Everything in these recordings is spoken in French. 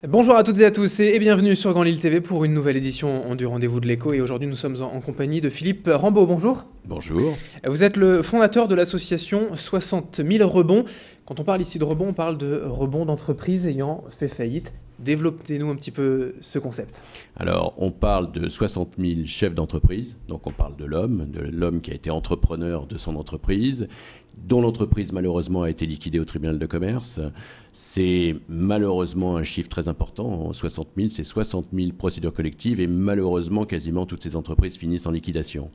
Bonjour à toutes et à tous et bienvenue sur Grand Lille TV pour une nouvelle édition du Rendez-vous de l'Écho. Et aujourd'hui, nous sommes en compagnie de Philippe Rambaud. Bonjour. Bonjour. Vous êtes le fondateur de l'association 60 000 rebonds. Quand on parle ici de rebonds, on parle de rebonds d'entreprises ayant fait faillite. Développez-nous un petit peu ce concept. Alors, on parle de 60 000 chefs d'entreprise, donc on parle de l'homme qui a été entrepreneur de son entreprise, dont l'entreprise malheureusement a été liquidée au tribunal de commerce. C'est malheureusement un chiffre très important, 60 000, c'est 60 000 procédures collectives et malheureusement quasiment toutes ces entreprises finissent en liquidation.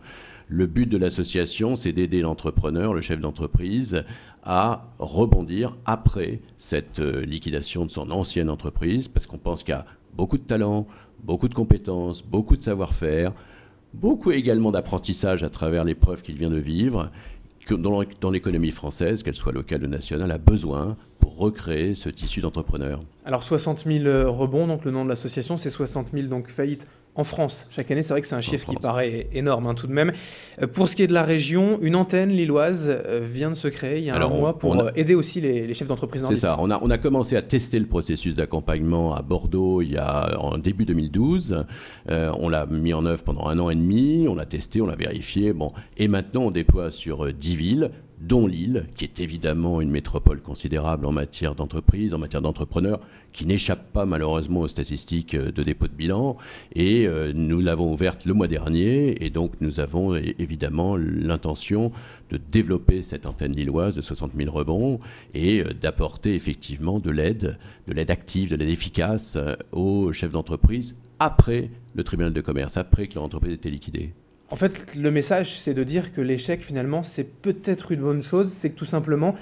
Le but de l'association, c'est d'aider l'entrepreneur, le chef d'entreprise, à rebondir après cette liquidation de son ancienne entreprise, parce qu'on pense qu'il y a beaucoup de talent, beaucoup de compétences, beaucoup de savoir-faire, beaucoup également d'apprentissage à travers l'épreuve qu'il vient de vivre, que dans l'économie française, qu'elle soit locale ou nationale, a besoin pour recréer ce tissu d'entrepreneurs. Alors 60 000 rebonds, donc le nom de l'association, c'est 60 000 donc faillites en France. Chaque année, c'est vrai que c'est un chiffre qui paraît énorme tout de même. Pour ce qui est de la région, une antenne lilloise vient de se créer il y a un mois pour aider aussi les chefs d'entreprise nordistes. C'est ça, on a commencé à tester le processus d'accompagnement à Bordeaux en début 2012. On l'a mis en œuvre pendant 1 an et demi, on l'a testé, on l'a vérifié. Et maintenant, on déploie sur 10 villes, dont Lille, qui est évidemment une métropole considérable en matière d'entreprise, en matière d'entrepreneurs, qui n'échappe pas malheureusement aux statistiques de dépôt de bilan. Et nous l'avons ouverte le mois dernier, et donc nous avons évidemment l'intention de développer cette antenne lilloise de 60 000 rebonds et d'apporter effectivement de l'aide active, de l'aide efficace aux chefs d'entreprise après le tribunal de commerce, après que leur entreprise ait été liquidée. En fait, le message, c'est de dire que l'échec, finalement, c'est peut-être une bonne chose. C'est que tout simplement,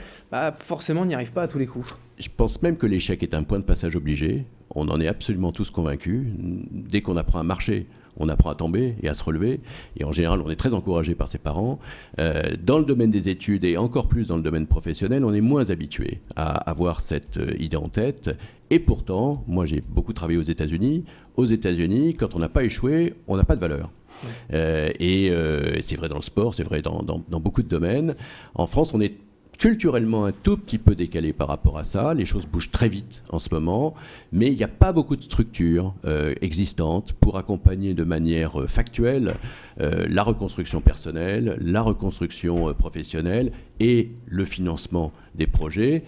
forcément, on n'y arrive pas à tous les coups. Je pense même que l'échec est un point de passage obligé. On en est absolument tous convaincus. Dès qu'on apprend à marcher, on apprend à tomber et à se relever. Et en général, on est très encouragé par ses parents. Dans le domaine des études et encore plus dans le domaine professionnel, on est moins habitué à avoir cette idée en tête. Et pourtant, moi j'ai beaucoup travaillé aux États-Unis. Aux États-Unis, quand on n'a pas échoué, on n'a pas de valeur. C'est vrai dans le sport, c'est vrai dans beaucoup de domaines. En France, on est culturellement un tout petit peu décalé par rapport à ça. Les choses bougent très vite en ce moment, mais il n'y a pas beaucoup de structures existantes pour accompagner de manière factuelle la reconstruction personnelle, la reconstruction professionnelle et le financement des projets.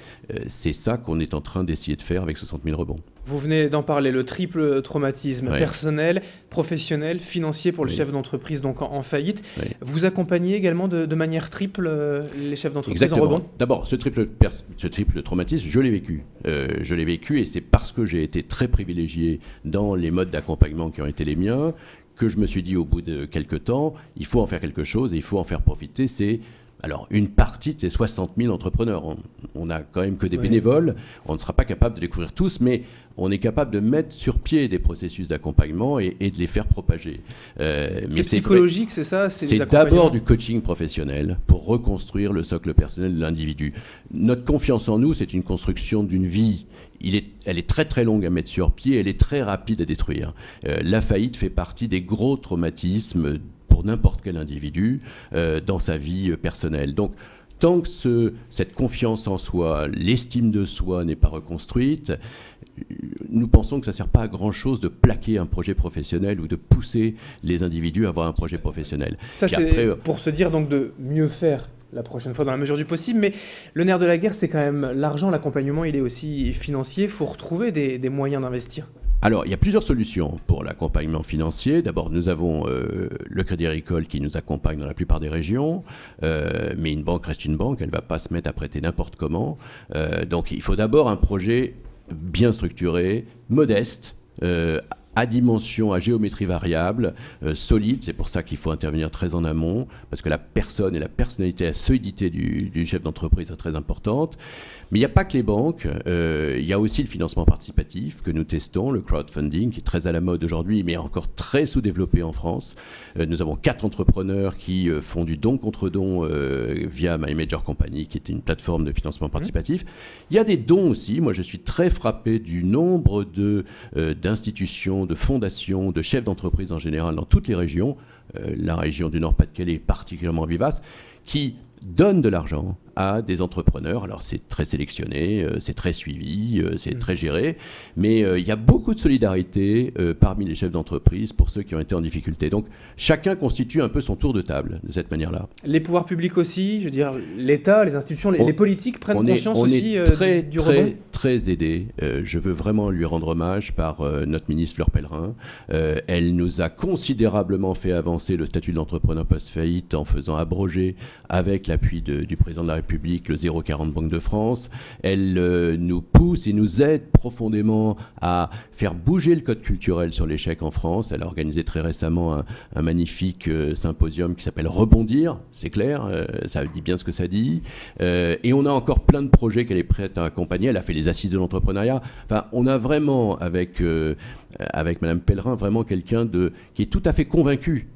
C'est ça qu'on est en train d'essayer de faire avec 60 000 rebonds. Vous venez d'en parler, le triple traumatisme personnel, professionnel, financier pour le chef d'entreprise donc en faillite. Vous accompagnez également de manière triple les chefs d'entreprise en rebond ? D'abord, ce triple traumatisme, je l'ai vécu. Je l'ai vécu et c'est parce que j'ai été très privilégié dans les modes d'accompagnement qui ont été les miens que je me suis dit au bout de quelques temps, il faut en faire quelque chose et il faut en faire profiter. Alors, une partie de ces 60 000 entrepreneurs, on n'a quand même que des bénévoles, on ne sera pas capable de les couvrir tous, mais on est capable de mettre sur pied des processus d'accompagnement et de les faire propager. C'est psychologique, c'est ça ? C'est d'abord du coaching professionnel pour reconstruire le socle personnel de l'individu. Notre confiance en nous, c'est une construction d'une vie. Elle est très très longue à mettre sur pied, elle est très rapide à détruire. La faillite fait partie des gros traumatismes pour n'importe quel individu dans sa vie personnelle. Donc, tant que cette confiance en soi, l'estime de soi n'est pas reconstruite, nous pensons que ça ne sert pas à grand-chose de plaquer un projet professionnel ou de pousser les individus à avoir un projet professionnel. Ça, c'est pour se dire donc de mieux faire la prochaine fois dans la mesure du possible, mais le nerf de la guerre, c'est quand même l'argent, l'accompagnement, il est aussi financier, il faut retrouver des moyens d'investir. Alors, il y a plusieurs solutions pour l'accompagnement financier. D'abord, nous avons le Crédit Agricole qui nous accompagne dans la plupart des régions, mais une banque reste une banque, elle ne va pas se mettre à prêter n'importe comment. Donc, il faut d'abord un projet bien structuré, modeste, à dimension, à géométrie variable, solide. C'est pour ça qu'il faut intervenir très en amont, parce que la personne et la personnalité, la solidité du chef d'entreprise est très importante. Mais il n'y a pas que les banques, il y a aussi le financement participatif que nous testons, le crowdfunding, qui est très à la mode aujourd'hui, mais encore très sous-développé en France. Nous avons 4 entrepreneurs qui font du don contre don via My Major Company, qui est une plateforme de financement participatif. Il y a des dons aussi. Moi, je suis très frappé du nombre d'institutions, de fondations, de chefs d'entreprise en général dans toutes les régions. La région du Nord-Pas-de-Calais est particulièrement vivace, qui donnent de l'argent à des entrepreneurs. Alors c'est très sélectionné, c'est très suivi, c'est très géré, mais il y a beaucoup de solidarité parmi les chefs d'entreprise pour ceux qui ont été en difficulté. Donc chacun constitue un peu son tour de table de cette manière-là. Les pouvoirs publics aussi, je veux dire l'État, les institutions, les politiques prennent conscience aussi du rebond. Très aidé. Je veux vraiment lui rendre hommage par notre ministre Fleur Pellerin. Elle nous a considérablement fait avancer le statut de l'entrepreneur post-faillite en faisant abroger, avec l'appui du président de la République, le 040 Banque de France. Elle nous pousse et nous aide profondément à faire bouger le code culturel sur l'échec en France. Elle a organisé très récemment un magnifique symposium qui s'appelle Rebondir, c'est clair, ça dit bien ce que ça dit. Et on a encore plein de projets qu'elle est prête à accompagner. Elle a fait les assises de l'entrepreneuriat. Enfin, on a vraiment, avec Madame Pellerin, vraiment quelqu'un qui est tout à fait convaincu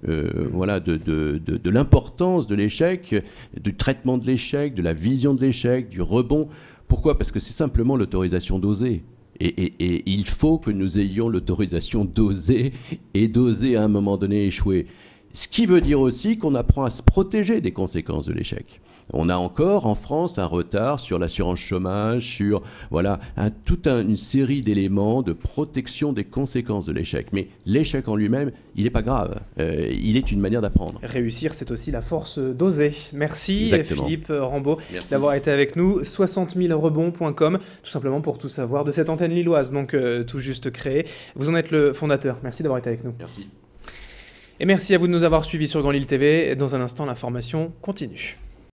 voilà, de l'importance de l'échec, du traitement de l'échec, de la vision de l'échec, du rebond. Pourquoi ? Parce que c'est simplement l'autorisation d'oser. Et il faut que nous ayons l'autorisation d'oser et d'oser à un moment donné échouer. Ce qui veut dire aussi qu'on apprend à se protéger des conséquences de l'échec. On a encore en France un retard sur l'assurance chômage, sur voilà, toute une série d'éléments de protection des conséquences de l'échec. Mais l'échec en lui-même, il n'est pas grave. Il est une manière d'apprendre. Réussir, c'est aussi la force d'oser. Merci Exactement. Philippe Rambaud d'avoir été avec nous. 60 000rebonds.com, tout simplement pour tout savoir de cette antenne lilloise, donc tout juste créée. Vous en êtes le fondateur. Merci d'avoir été avec nous. Merci. Et merci à vous de nous avoir suivis sur Grand Lille TV. Dans un instant, l'information continue.